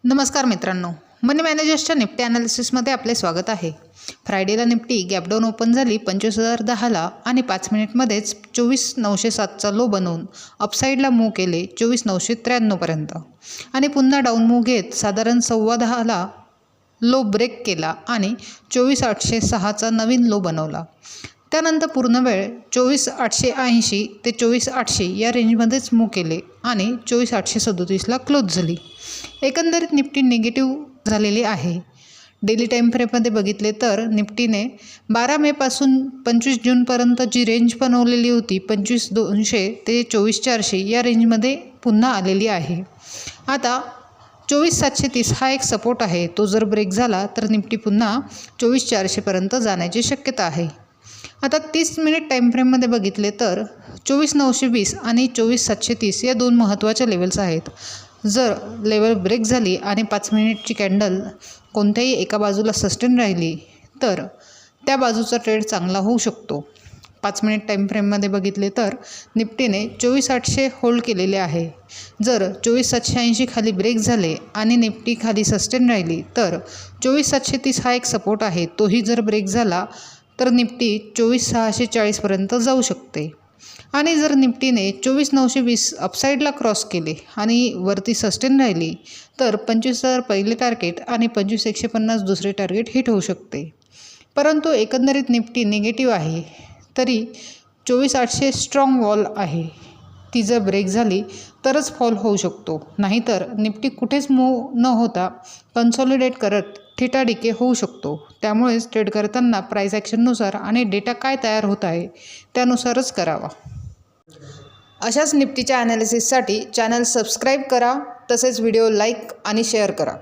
नमस्कार मित्रांनो, मनी मॅनेजर्सच्या निफ्टी ॲनालिसिसमध्ये आपले स्वागत आहे. फ्रायडेला निफ्टी गॅपडाऊन ओपन झाली 25,010ला आणि 5 मिनिटमध्येच 24,907चा लो बनवून अपसाईडला मूव्ह केले 24,993पर्यंत आणि पुन्हा डाऊन मूव्ह घेत साधारण 10:15ला लो ब्रेक केला आणि 24,806चा नवीन लो बनवला. त्यानंतर पूर्ण वेळ 24,880 ते 24,800 या रेंजमध्येच मूव्ह केले आणि 24,837ला क्लोज झाली. एकंदरीत निफ्टी निगेटिव्ह झालेली आहे. डेली टाईम फ्रेममध्ये बघितले तर निफ्टीने 12 मेपासून 25 जूनपर्यंत जी रेंज बनवलेली होती 25,200 ते 24,400 या रेंजमध्ये पुन्हा आलेली आहे. आता 24,730 हा एक सपोर्ट आहे. तो जर ब्रेक झाला तर निफ्टी पुन्हा 24,400पर्यंत जाण्याची शक्यता आहे. आता 30 मिनिट टाईम फ्रेममध्ये बघितले तर 24,920 आणि 24,730 या दोन महत्त्वाच्या लेवल्स आहेत. जर लेवल ब्रेक झाली आणि 5 मिनिटची कॅन्डल कोणत्याही एका बाजूला सस्टेन राहिली तर त्या बाजूचा ट्रेड चांगला होऊ शकतो. 5 मिनिट टाईम फ्रेममध्ये बघितले तर निफ्टीने 24,800 होल्ड केलेले आहे. जर 24,780 खाली ब्रेक झाले आणि निफ्टी खाली सस्टेन राहिली तर 24,730 हा एक सपोर्ट आहे. तोही जर ब्रेक झाला तर निफ्टी 24,640पर्यंत जाऊ शकते. आणि जर निफ्टीने 24,920 अपसाईडला क्रॉस केले आणि वरती सस्टेन राहिली तर 25,000 पहिले टार्गेट आणि 25,150 दुसरे टार्गेट हिट होऊ शकते. परंतु एकंदरीत निफ्टी निगेटिव्ह आहे. तरी 24,800 स्ट्रॉंग वॉल आहे. ती जर ब्रेक झाली तरच फॉल होऊ शकतो. नाहीतर निफ्टी कुठेच मूव्ह न होता कन्सॉलिडेट करत थिटा डिके होऊ शकतो. त्यामुळेच ट्रेड करताना प्राईस ॲक्शननुसार आणि डेटा काय तयार होत आहे त्यानुसारच करावा. अशाच निफ्टीच्या ॲनालिसिससाठी चॅनल सबस्क्राईब करा. तसेच व्हिडिओ लाईक आणि शेअर करा.